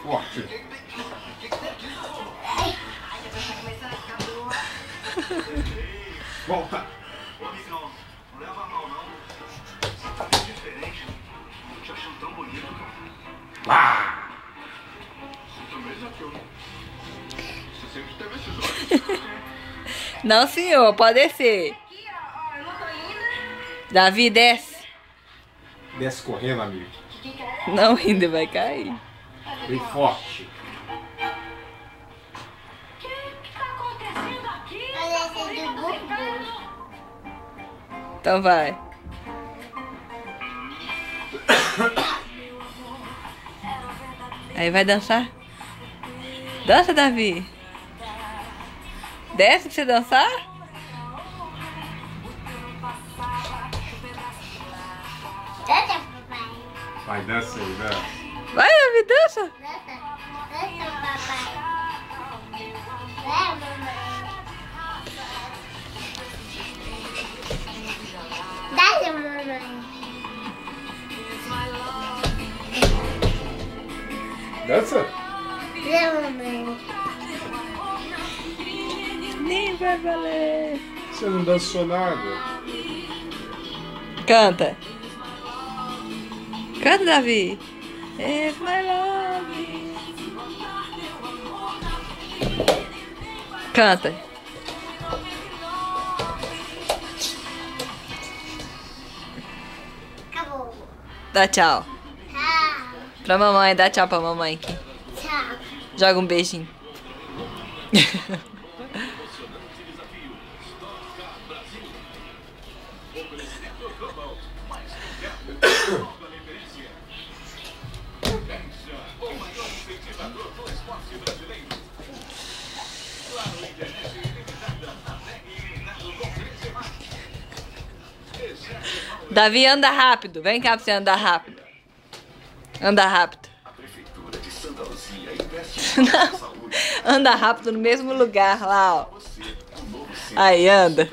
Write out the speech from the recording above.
Forte. Volta. Não leva mal, não. Você tá bem diferente. Tô te achando tão bonito. Ah! Você também já viu. Você sempre teve esses olhos. Não, senhor, pode descer. Davi, desce. Desce correndo, amigo. Não, ainda vai cair. Bem forte. Então vai. Aí vai dançar. Dança, Davi. Desce pra você dançar? Dança, papai. Vai, dança aí, velho. Vai, Davi, dança. Dança, papai. Vai, mamãe. Dança, mamãe. Dança? Vai, mamãe. Nem vai valer. Você não dançou nada. Canta. Canta, Davi. It's my love. Canta. Acabou. Dá tchau. Tchau. Pra mamãe, dá tchau pra mamãe aqui. Tchau. Joga um beijinho. Davi, anda rápido. Vem cá pra você andar rápido. Anda rápido. Não, anda rápido no mesmo lugar lá, ó. Aí, anda.